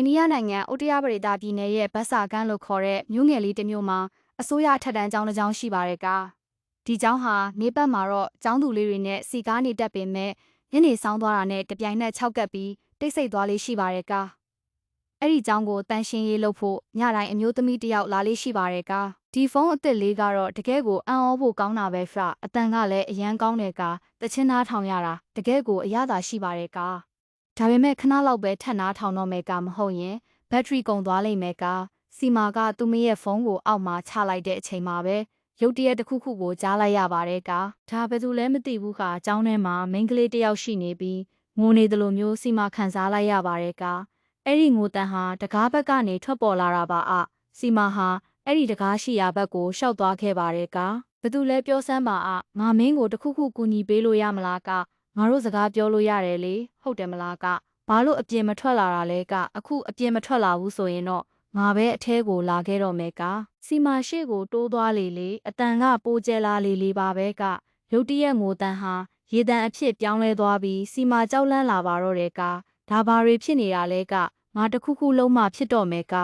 အိန္ဒိယနိုင်ငံဥတ္တရပရိသပြည်နယ်ရဲ့ဘတ်စာကန်းလို့ခေါ်တဲ့မြို့ငယ်လေးတစ်မြို့မှာအစိုးရထက်တန်းကျောင်းတစ်ကျောင်းရှိပါတယ်ကဒီကျောင်းဟာနေပတ်မှာတော့ကျောင်းသူလေးတွေနဲ့စီကားနေတတ်ပေမဲ့ညနေဆောင်သွားတာနဲ့တပြိုင်နက်၆ကပ်ပြီးတိတ်ဆိတ်သွားလေးရှိပါတယ်ကအဲ့ဒီကျောင်းကိုတန်ရှင်းရေးလုပ်ဖို့ညတိုင်းအမျိုးသမီးတစ်ယောက်လာလေးရှိပါတယ်ကဒီဖုန်းအစ်စ်လေးကတော့တကယ်ကိုအံ့ဩဖို့ကောင်းတာပဲဖအတန်ကလည်းအရန်ကောင်းတယ်ကတချင်းသားထောင်ရတာတကယ်ကိုအရသာရှိပါတယ်ကဒါပေမဲ့ခဏလောက်ပဲထပ်နားထောင်တော့မယ်ကမဟုတ်ရင်ဘက်ထရီကုန်သွားလိမ့်မယ်ကစီမာကသူမရဲ့ဖုန်းကိုအောက်မှာချလိုက်တဲ့အချိန်မှာပဲရုတ်တရက်တစ်ခုခုကိုကြားလိုက်ရပါတယ်ကဒါဘယ်သူလဲမသိဘူးခါအကြောင်းထဲမှာမိန်းကလေးတစ်ယောက်ရှိနေပြီးငိုနေတယ်လို့မျိုးစီမာခံစားလိုက်ရပါတယ်ကအဲ့ဒီငိုတန်ဟာတကားဘက်ကနေထွက်ပေါ်လာတာပါစီမာဟာအဲ့ဒီတကားရှိရာဘက်ကိုရှောက်သွားခဲ့ပါတယ်ကဘယ်သူလဲပြောစမ်းပါငါမင်းကိုတခုခုကူညီပေးလို့ရမလားကငါတို့စကားပြောလို့ရတယ်လေဟုတ်တယ်မလားကဘာလို့အပြင်မထွက်လာတာလဲကအခုအပြင်မထွက်လာဘူးဆိုရင်တော့ငါပဲအထဲကိုလာခဲ့တော့မယ်ကစီမာရှေ့ကိုတိုးသွားလေအတန်ကပိုကျဲလာလေပါပဲကရုတ်တရက်ငိုတန်ဟာရေတန်အဖြစ်ပြောင်းလဲသွားပြီးစီမာကြောက်လန့်လာပါတော့တယ်ကဒါဘာတွေဖြစ်နေတာလဲကငါတခုခုလုံးမှဖြစ်တော့မယ်က